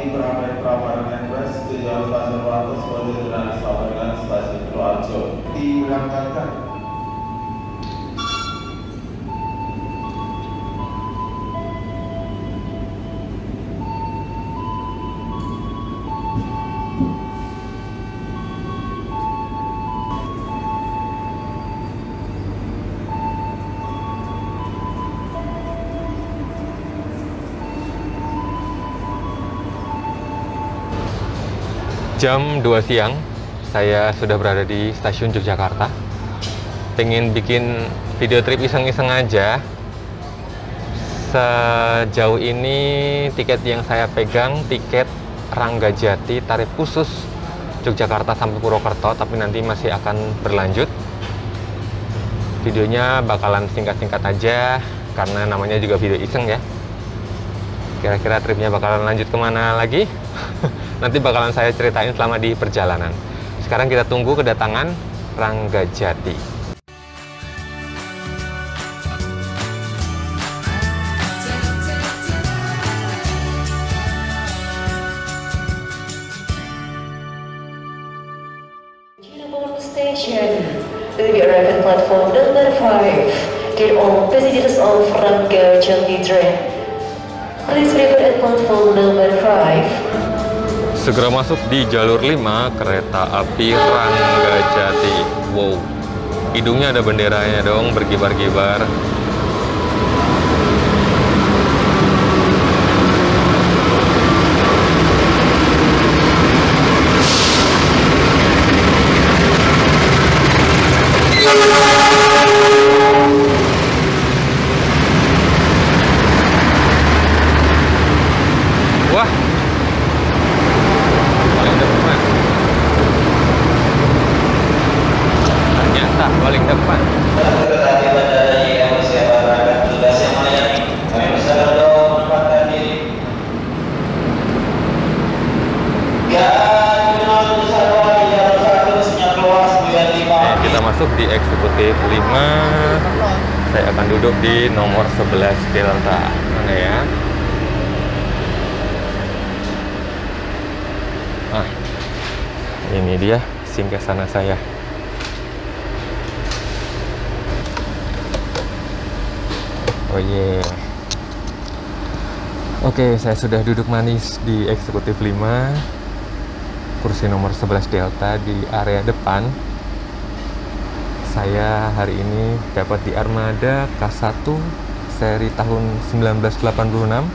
melewati Prameran Express tujuan stasiun Wates menuju dengan Sawangan stasiun Purworejo. Diberangkatkan. Jam 2 siang, saya sudah berada di stasiun Yogyakarta. Pengen bikin video trip iseng-iseng aja. Sejauh ini tiket yang saya pegang, tiket Ranggajati tarif khusus Yogyakarta sampai Purwokerto, tapi nanti masih akan berlanjut. Videonya bakalan singkat-singkat aja, karena namanya juga video iseng ya. Kira-kira tripnya bakalan lanjut kemana lagi? Nanti bakalan saya ceritain selama di perjalanan. Sekarang kita tunggu kedatangan Ranggajati. Cirebon Station will be arriving platform number 5. Dear all passengers of Ranggajati train, please prepare at platform number 5. Segera masuk di jalur 5 kereta api Ranggajati. Wow, hidungnya ada benderanya dong, berkibar-kibar. Wah, paling depan. Kita masuk di eksekutif 5. Saya akan duduk di nomor 11 Delta. Mana ya? Ini dia singgasana saya. Oh yeah. Oke, saya sudah duduk manis di eksekutif 5, kursi nomor 11 Delta di area depan. Saya hari ini dapat di armada K1 seri tahun 1986,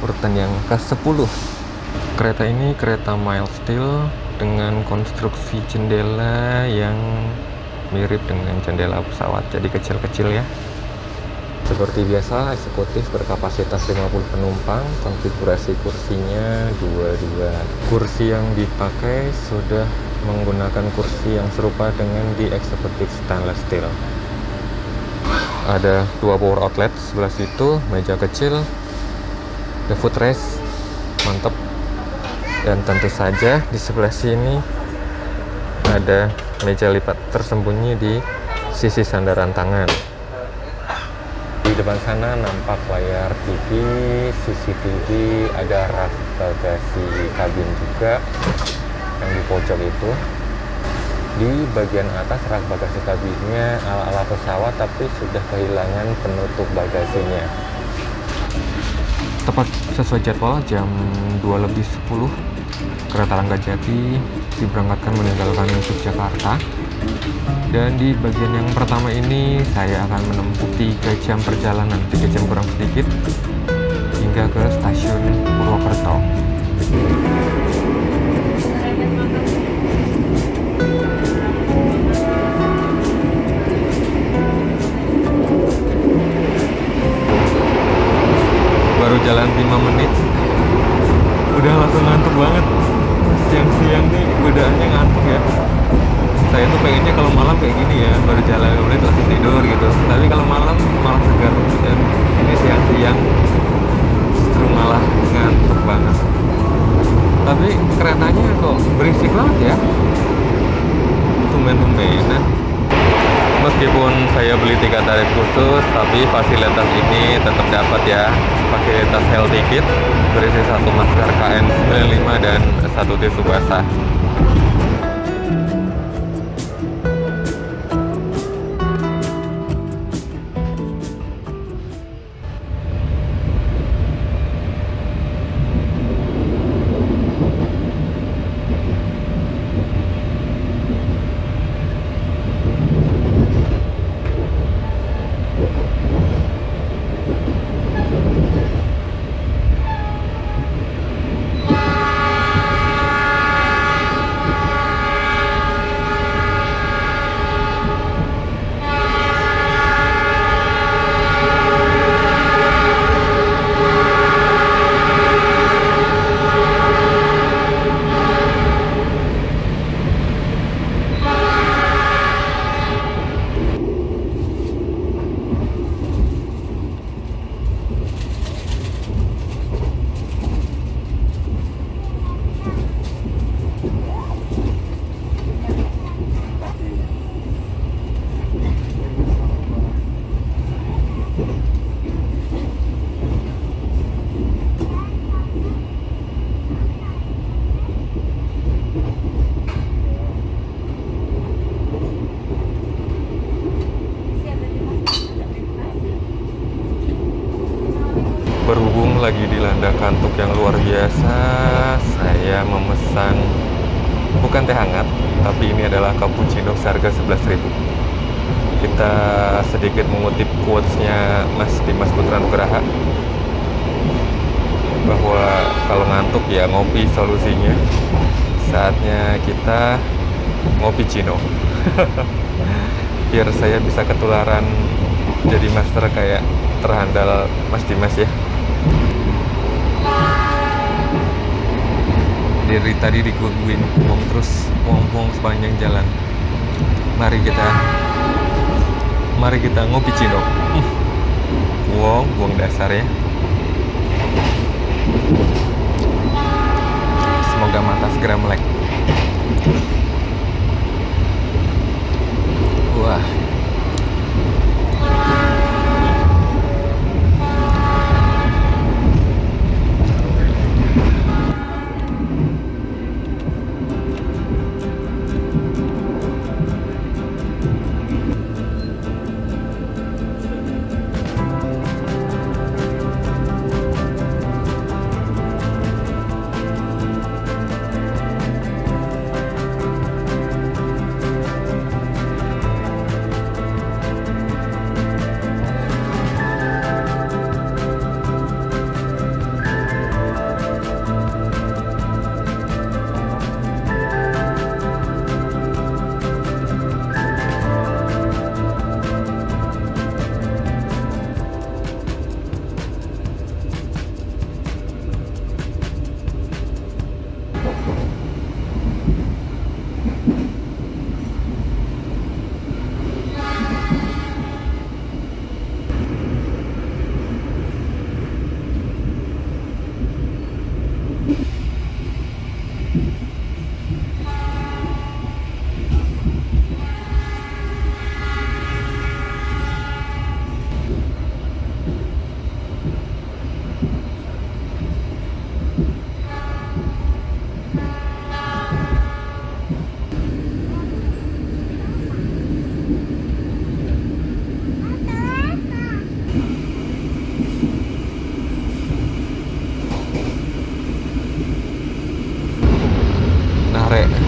urutan yang ke-10. Kereta ini kereta mild steel dengan konstruksi jendela yang mirip dengan jendela pesawat, jadi kecil-kecil ya. Seperti biasa, eksekutif berkapasitas 50 penumpang, konfigurasi kursinya 22. Kursi yang dipakai sudah menggunakan kursi yang serupa dengan di eksekutif stainless steel. Ada 2 power outlet sebelah situ, meja kecil, ada footrest, mantap. Dan tentu saja di sebelah sini ada meja lipat tersembunyi di sisi sandaran tangan. Di depan sana nampak layar TV, CCTV, ada rak bagasi kabin juga yang di pojok itu. Di bagian atas rak bagasi kabinnya ala-ala pesawat, tapi sudah kehilangan penutup bagasinya. Tepat sesuai jadwal jam 2:10 kereta Ranggajati diberangkatkan meninggalkan Yogyakarta. Dan di bagian yang pertama ini saya akan menempuh 3 jam perjalanan, 3 jam kurang sedikit, hingga ke stasiun Purwokerto. Baru jalan 5 menit, udah langsung ngantuk banget. Siang-siang nih godaannya ngantuk ya. Saya tuh pengennya kalau malam kayak gini ya, baru jalan 5 menit langsung tidur gitu. Tapi kalau malam malah segar, dan ini siang-siang justru malah ngantuk banget. Tapi keretanya kok berisik banget ya, tumben-tumbenan. Meskipun saya beli tiket tarif khusus, tapi fasilitas ini tetap dapat ya. Fasilitas health ticket berisi 1 masker KN95 dan 1 tisu basah. Berhubung lagi dilanda kantuk yang luar biasa, saya memesan bukan teh hangat, tapi ini adalah cappuccino seharga 11.000. Kita sedikit mengutip quotes-nya Mas Dimas Putra Nugraha, bahwa kalau ngantuk ya ngopi solusinya. Saatnya kita ngopi cino. Biar saya bisa ketularan jadi master kayak terhandal Mas Dimas ya. Dari tadi digungguin ngomong terus, ngomong sepanjang jalan. Mari kita ngopi cino. Buang dasar ya. Semoga mata segera melek. Wah.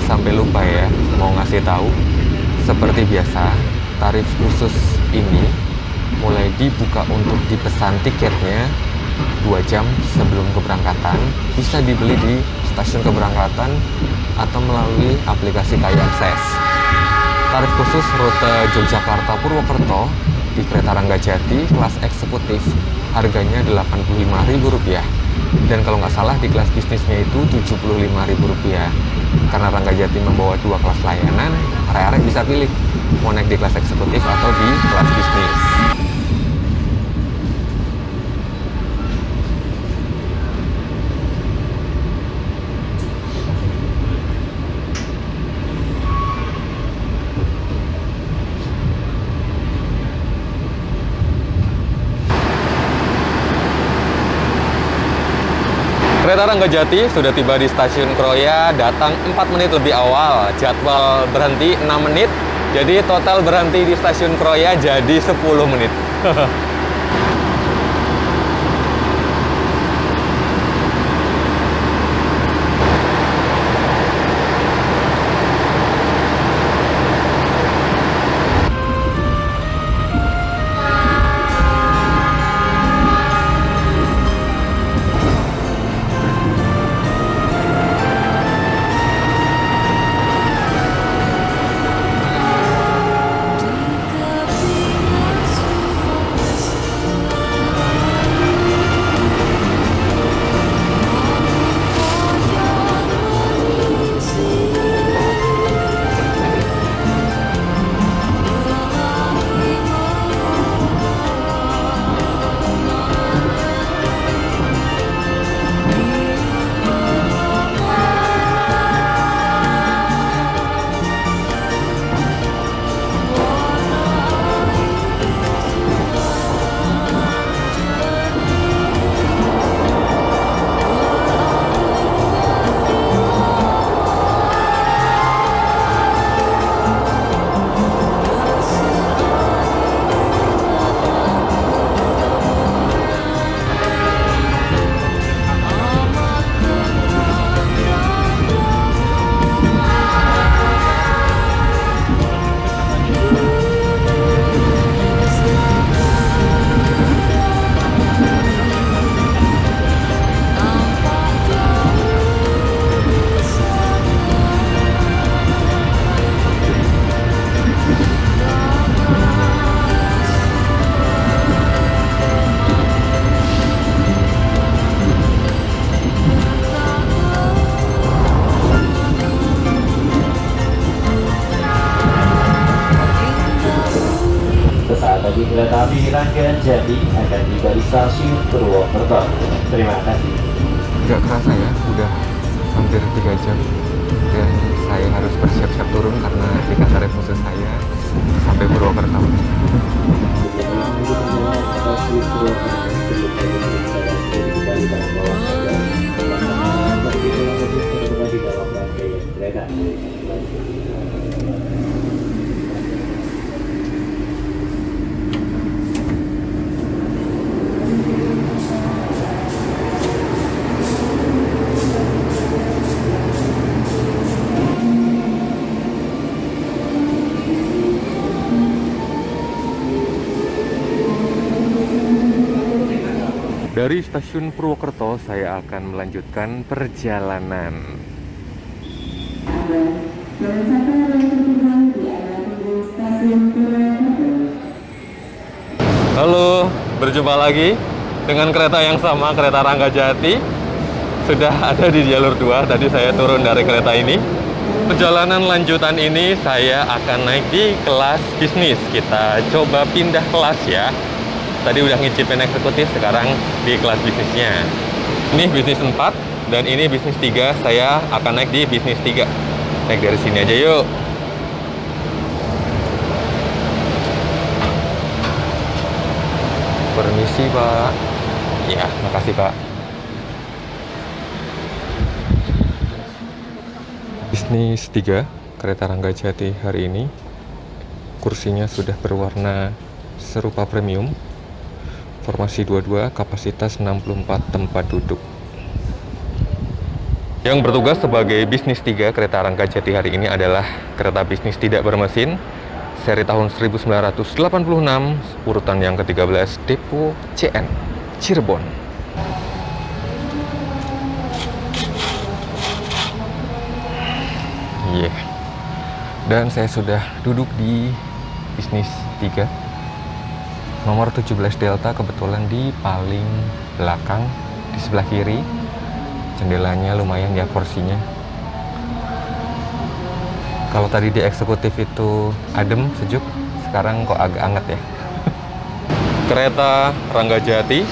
Sampai lupa ya mau ngasih tahu, seperti biasa tarif khusus ini mulai dibuka untuk dipesan tiketnya 2 jam sebelum keberangkatan. Bisa dibeli di stasiun keberangkatan atau melalui aplikasi KAI Akses. Tarif khusus rute Yogyakarta Purwokerto di kereta Ranggajati kelas eksekutif harganya Rp85.000. Dan kalau nggak salah di kelas bisnisnya itu Rp75.000. Karena Ranggajati membawa 2 kelas layanan, arek-arek bisa pilih mau naik di kelas eksekutif atau di kelas bisnis. Kereta Ranggajati sudah tiba di stasiun Kroya, datang 4 menit lebih awal. Jadwal berhenti 6 menit, jadi total berhenti di stasiun Kroya jadi 10 menit. Bagi kereta api Ranggajati akan tiba di stasiun Purwokerto. Terima kasih. Nggak kerasa ya, udah hampir 3 jam. Dan saya harus bersiap-siap turun karena di kantor musuh saya sampai Purwokerto. Dari stasiun Purwokerto, saya akan melanjutkan perjalanan. Halo, berjumpa lagi dengan kereta yang sama, kereta Ranggajati. Sudah ada di jalur 2, tadi saya turun dari kereta ini. Perjalanan lanjutan ini saya akan naik di kelas bisnis. Kita coba pindah kelas ya. Tadi udah ngicipin eksekutif, sekarang di kelas bisnisnya. Ini bisnis 4 dan ini bisnis 3. Saya akan naik di bisnis 3. Naik dari sini aja yuk. Permisi Pak. Ya, makasih Pak. Bisnis 3 kereta Ranggajati hari ini. Kursinya sudah berwarna serupa premium. Formasi 22, kapasitas 64 tempat duduk. Yang bertugas sebagai bisnis 3 kereta Ranggajati hari ini adalah kereta bisnis tidak bermesin, seri tahun 1986, urutan yang ke-13, Depo CN, Cirebon. Yeah. Dan saya sudah duduk di bisnis 3. Nomor 17 Delta, kebetulan di paling belakang, di sebelah kiri. Jendelanya lumayan ya kursinya. Kalau tadi di eksekutif itu adem, sejuk, sekarang kok agak anget ya. Kereta Ranggajati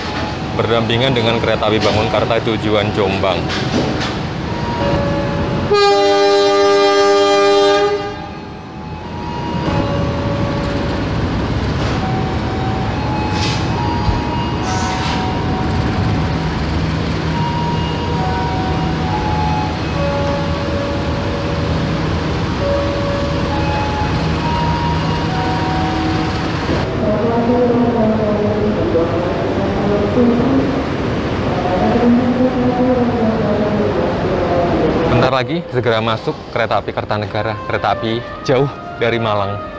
berdampingan dengan kereta api Bangunkarta tujuan Jombang. lagi segera masuk kereta api Kertanegara, kereta api jauh dari Malang.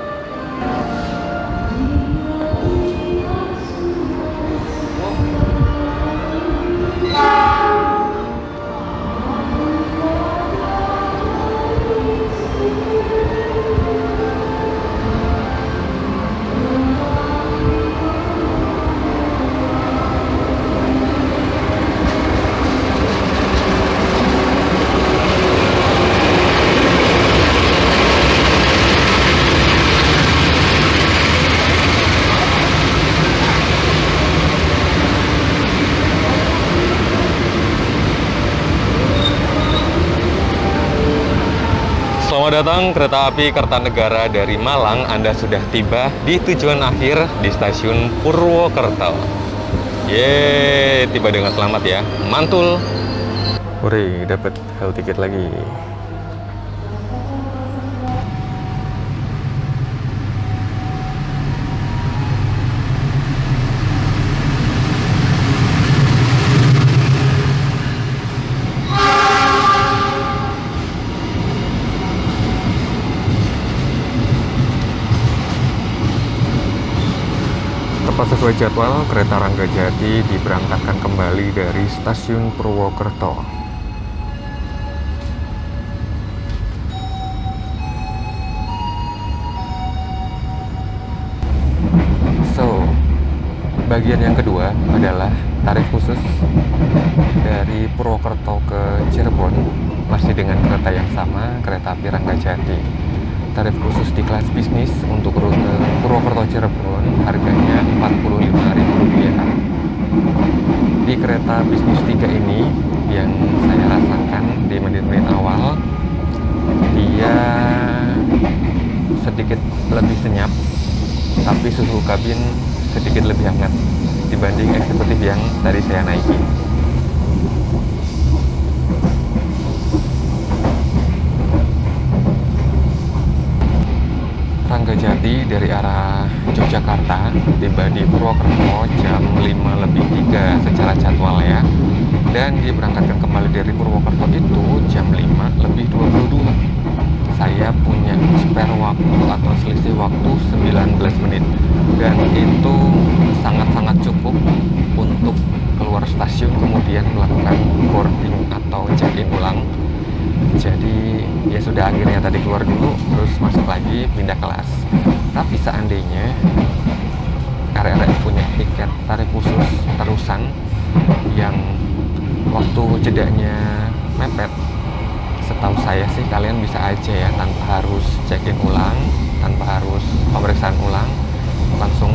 Selamat datang kereta api Kertanegara dari Malang. Anda sudah tiba di tujuan akhir di stasiun Purwokerto. Yeay, tiba dengan selamat ya. Mantul. Hore, dapat hal tiket lagi. Tepat sesuai jadwal, kereta Ranggajati diberangkatkan kembali dari stasiun Purwokerto. So, bagian yang kedua adalah tarif khusus dari Purwokerto ke Cirebon, masih dengan kereta yang sama, kereta api Ranggajati. Tarif khusus di kelas bisnis untuk rute Purwokerto Cirebon harganya Rp45.000. Di kereta bisnis 3 ini yang saya rasakan di menit-menit awal, dia sedikit lebih senyap, tapi suhu kabin sedikit lebih hangat dibanding eksekutif yang tadi saya naiki. Ranggajati dari arah Yogyakarta tiba di Purwokerto jam 5:03 secara jadwal ya, dan diberangkatkan kembali dari Purwokerto itu jam 5:22. Saya punya spare waktu atau selisih waktu 19 menit, dan itu sangat-sangat cukup untuk keluar stasiun kemudian melakukan boarding atau check-in ulang. Jadi ya sudah, akhirnya tadi keluar dulu terus masuk lagi pindah kelas. Tapi seandainya RRF punya tiket tarif khusus terusan yang waktu jedanya mepet, setahu saya sih kalian bisa aja ya, tanpa harus check-in ulang, tanpa harus pemeriksaan ulang, langsung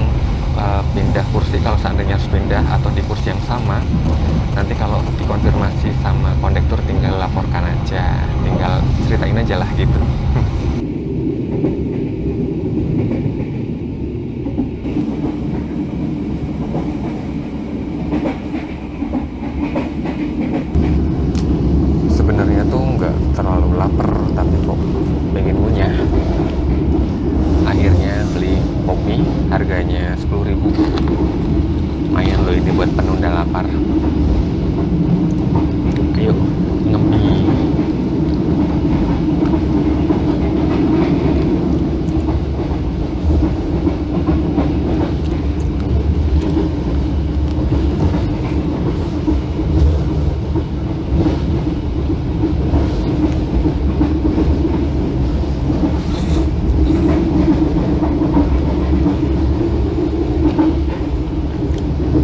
pindah kursi kalau seandainya harus pindah, atau di kursi yang sama. Nanti kalau dikonfirmasi sama kondektur tinggal laporkan aja, tinggal ceritain aja lah gitu. Sebenarnya tuh nggak terlalu lapar, tapi kok pengen ngunyah. Akhirnya beli kopi, harganya 10.000. Lumayan loh ini buat penunda lapar. Ayo ngembi.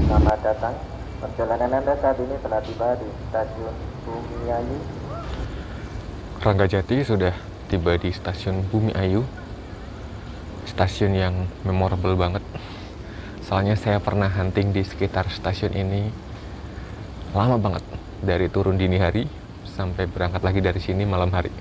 Selamat datang. Perjalanan Anda saat ini telah tiba di stasiun Bumi Ayu. Ranggajati sudah tiba di stasiun Bumi Ayu. Stasiun yang memorable banget. Soalnya saya pernah hunting di sekitar stasiun ini lama banget. Dari turun dini hari sampai berangkat lagi dari sini malam hari.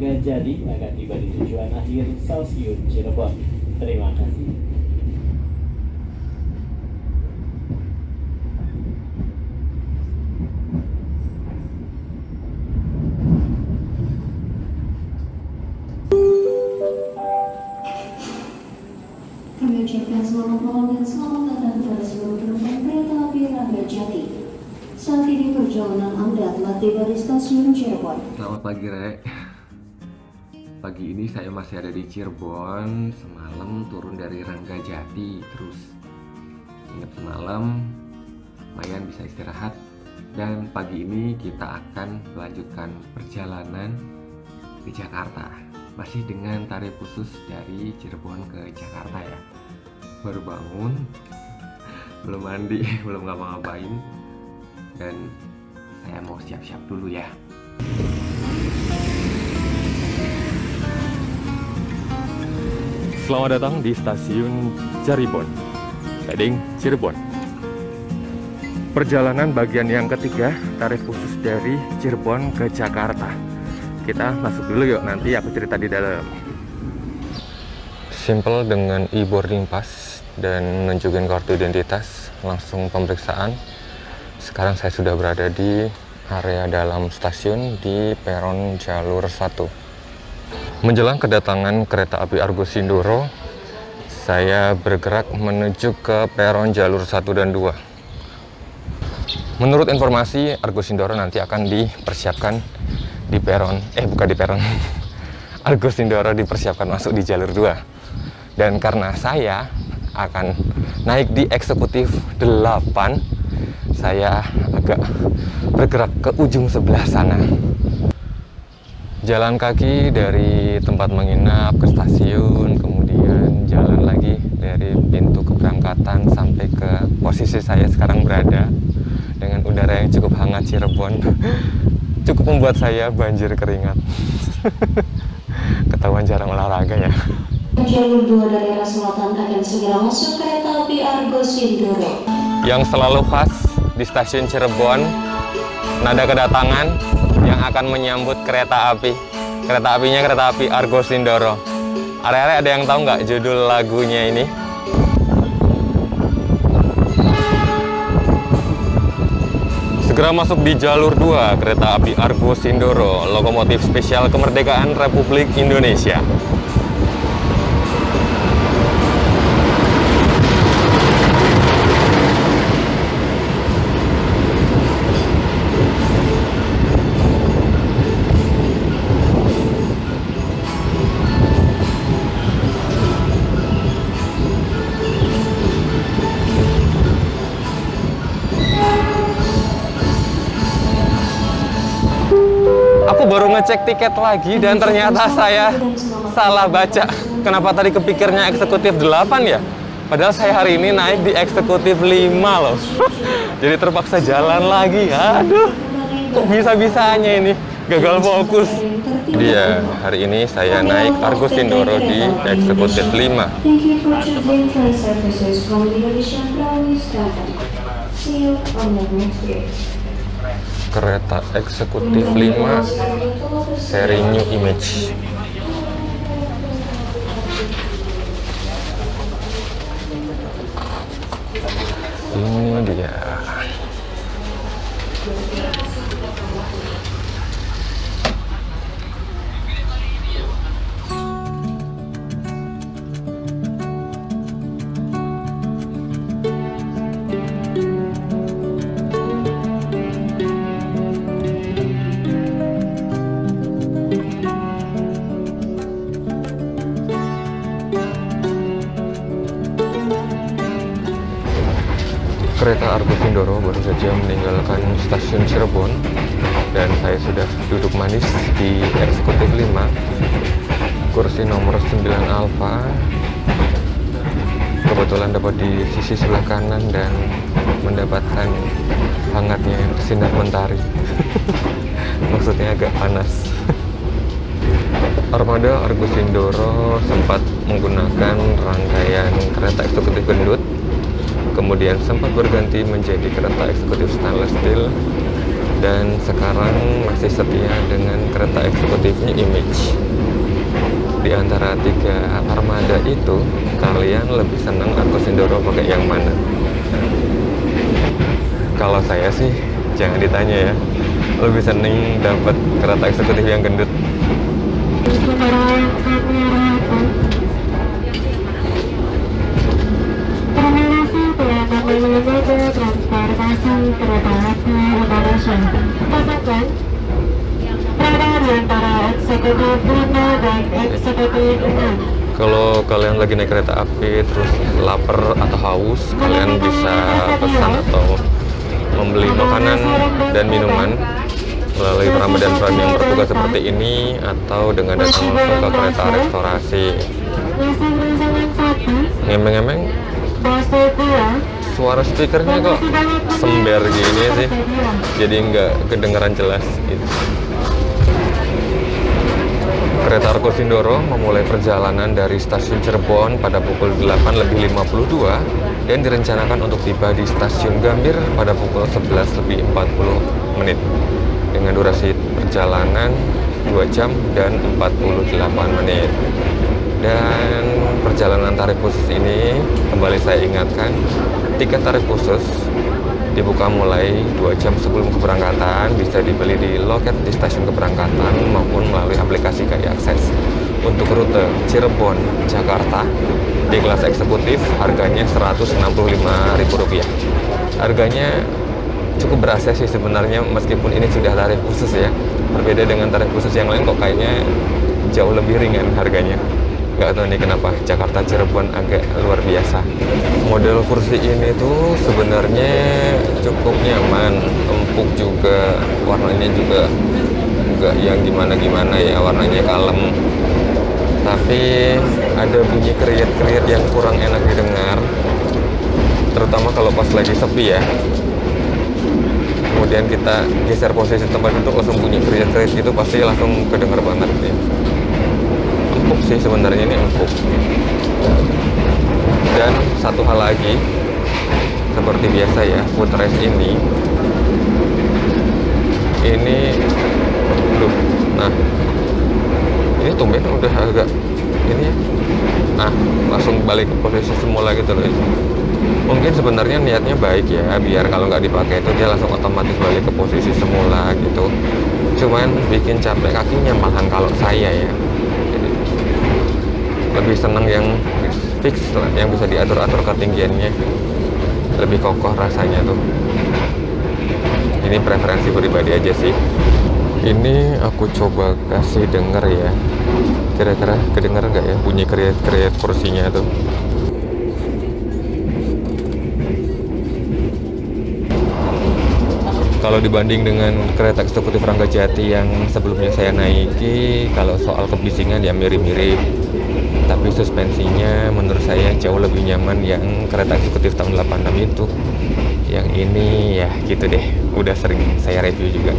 Ranggajati akan tiba di tujuan akhir stasiun Cirebon. Terima kasih. Kami ucapkan selamat malam dan selamat datang kepada seluruh penumpang kereta api Ranggajati. Saat ini perjalanan Anda telah tiba di stasiun Cirebon. Selamat pagi, Rek. Pagi ini saya masih ada di Cirebon. Semalam turun dari Ranggajati, terus nginep semalam, lumayan bisa istirahat. Dan pagi ini kita akan melanjutkan perjalanan ke Jakarta. Masih dengan tarif khusus dari Cirebon ke Jakarta ya. Baru bangun, belum mandi, belum ngapa-ngapain, dan saya mau siap-siap dulu ya. Selamat datang di stasiun Cirebon, heading Cirebon. Perjalanan bagian yang ketiga, tarif khusus dari Cirebon ke Jakarta. Kita masuk dulu yuk, nanti aku cerita di dalam. Simple dengan e-boarding pass dan nunjukin kartu identitas, langsung pemeriksaan. Sekarang saya sudah berada di area dalam stasiun di peron jalur 1. Menjelang kedatangan kereta api Argo Sindoro, saya bergerak menuju ke peron jalur 1 dan 2. Menurut informasi, Argo Sindoro nanti akan dipersiapkan di peron, bukan di peron. Argo Sindoro dipersiapkan masuk di jalur 2. Dan karena saya akan naik di eksekutif 8, saya agak bergerak ke ujung sebelah sana. Jalan kaki dari tempat menginap ke stasiun, kemudian jalan lagi dari pintu keberangkatan sampai ke posisi saya sekarang berada. Dengan udara yang cukup hangat Cirebon, cukup membuat saya banjir keringat. Ketahuan jarang olahraga ya. Jalur 2 dari arah selatan akan segera masuk kereta api Argo Sindoro. Yang selalu khas di stasiun Cirebon, nada kedatangan yang akan menyambut kereta api. Kereta apinya kereta api Argo Sindoro. Are-are ada yang tahu nggak judul lagunya ini? Segera masuk di jalur 2 kereta api Argo Sindoro, lokomotif spesial kemerdekaan Republik Indonesia. Aku baru ngecek tiket lagi dan ternyata saya salah baca. Kenapa tadi kepikirnya eksekutif 8 ya? Padahal saya hari ini naik di eksekutif 5 loh. Jadi terpaksa jalan lagi. Aduh, kok bisa-bisanya ini gagal fokus. Dia hari ini saya naik Argo Sindoro di eksekutif 5. Thank you for choosing train services from Indonesia Brownies Company. See you on the next day. Kereta eksekutif 5 seri New Image. Ini dia. Kereta Argo Sindoro baru saja meninggalkan stasiun Cirebon dan saya sudah duduk manis di eksekutif 5, kursi nomor 9 Alfa. Kebetulan dapat di sisi sebelah kanan dan mendapatkan hangatnya sinar mentari. Maksudnya agak panas. Armada Argo Sindoro sempat menggunakan rangkaian kereta eksekutif gendut, kemudian sempat berganti menjadi kereta eksekutif stainless steel, dan sekarang masih setia dengan kereta eksekutifnya Image. Di antara 3 armada itu, kalian lebih senang Argosindoro pakai yang mana? Kalau saya sih jangan ditanya ya, lebih seneng dapat kereta eksekutif yang gendut. Transportasi kereta api Indonesia. Pastikan berada di antara eksekutif 5 dan eksekutif 6. Kalau kalian lagi naik kereta api terus lapar atau haus, kalian bisa pesan atau membeli makanan dan minuman melalui Ramadan Prime yang bertugas seperti ini, atau dengan datang langsung ke kereta restorasi. Ngemeng-ngemeng, suara speakernya kok sember gini sih, jadi nggak kedengeran jelas gitu. Kereta Argosindoro memulai perjalanan dari stasiun Cirebon pada pukul 8:52 dan direncanakan untuk tiba di stasiun Gambir pada pukul 11:40 dengan durasi perjalanan 2 jam dan 48 menit. Dan perjalanan tarif khusus ini, kembali saya ingatkan, tiket tarif khusus dibuka mulai 2 jam sebelum keberangkatan, bisa dibeli di loket di stasiun keberangkatan maupun melalui aplikasi KAI Akses. Untuk rute Cirebon, Jakarta di kelas eksekutif harganya Rp165.000. Harganya cukup berasa sih sebenarnya, meskipun ini sudah tarif khusus ya. Berbeda dengan tarif khusus yang lain kok kayaknya jauh lebih ringan harganya. Nggak tahu nih kenapa Jakarta Cirebon agak luar biasa. Model kursi ini tuh sebenarnya cukup nyaman, empuk juga, warnanya juga nggak yang gimana-gimana ya, warnanya kalem. Tapi ada bunyi kriet-kriet yang kurang enak didengar, terutama kalau pas lagi sepi ya. Kemudian kita geser posisi tempat itu, langsung bunyi kriet-kriet gitu, pasti langsung kedengar banget ya. Empuk sih sebenarnya, ini empuk. Dan satu hal lagi, seperti biasa ya, footrest ini loh, nah ini tumben udah agak ini ya, nah langsung balik ke posisi semula gitu loh ya. Mungkin sebenarnya niatnya baik ya, biar kalau nggak dipakai itu dia langsung otomatis balik ke posisi semula gitu. Cuman bikin capek kakinya malahan kalau saya ya. Lebih seneng yang fix lah, yang bisa diatur-atur ketinggiannya, lebih kokoh rasanya tuh. Ini preferensi pribadi aja sih. Ini aku coba kasih denger ya, kira-kira kedenger nggak ya bunyi kriet-kriet kursinya tuh. Kalau dibanding dengan kereta eksekutif Ranggajati yang sebelumnya saya naiki, kalau soal kebisingan ya mirip-mirip. Tapi suspensinya menurut saya jauh lebih nyaman yang kereta eksekutif tahun 86 itu. Yang ini ya gitu deh, udah sering saya review juga.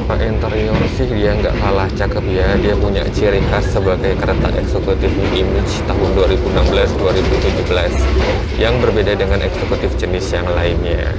Interior sih dia nggak kalah cakep ya, dia punya ciri khas sebagai kereta eksekutif Image tahun 2016-2017 yang berbeda dengan eksekutif jenis yang lainnya.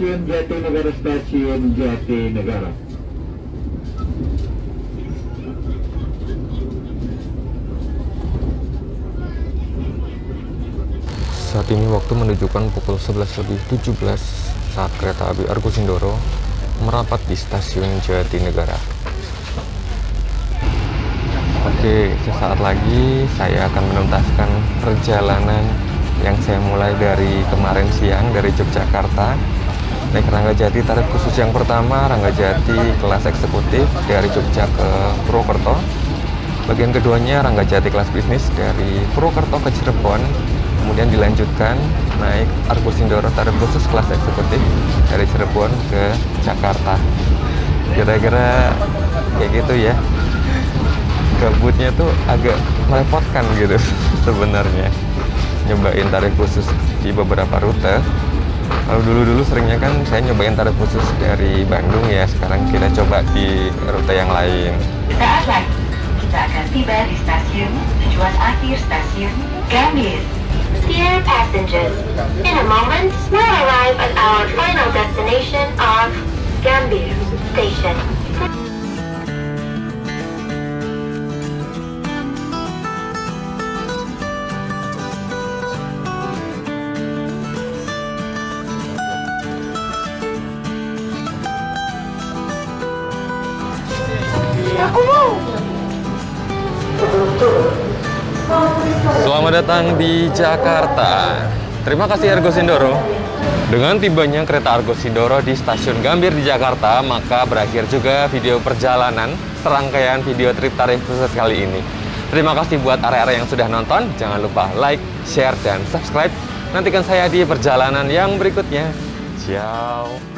Stasiun Jatinegara, Stasiun Jatinegara. Saat ini waktu menunjukkan pukul 11:17 saat kereta api Argo Sindoro merapat di stasiun Jatinegara. Oke, sesaat lagi saya akan menuntaskan perjalanan yang saya mulai dari kemarin siang dari Yogyakarta. Naik Ranggajati tarif khusus yang pertama, Ranggajati kelas eksekutif dari Jogja ke Purwokerto. Bagian keduanya Ranggajati kelas bisnis dari Purwokerto ke Cirebon. Kemudian dilanjutkan naik Argo Sindoro tarif khusus kelas eksekutif dari Cirebon ke Jakarta. Kira-kira kayak gitu ya. Gabutnya tuh agak merepotkan gitu sebenarnya. Nyobain tarif khusus di beberapa rute. Kalau dulu-dulu seringnya kan saya nyobain tarif khusus dari Bandung ya. Sekarang kita coba di rute yang lain. Saat lagi kita akan tiba di stasiun tujuan akhir stasiun Gambir. Dear passengers, in a moment we'll arrive at our final destination of Gambir Station. Selamat datang di Jakarta. Terima kasih Argo Sindoro. Dengan tibanya kereta Argo Sindoro di stasiun Gambir di Jakarta, maka berakhir juga video perjalanan serangkaian video trip tarif khusus kali ini. Terima kasih buat area-area yang sudah nonton. Jangan lupa like, share, dan subscribe. Nantikan saya di perjalanan yang berikutnya. Ciao.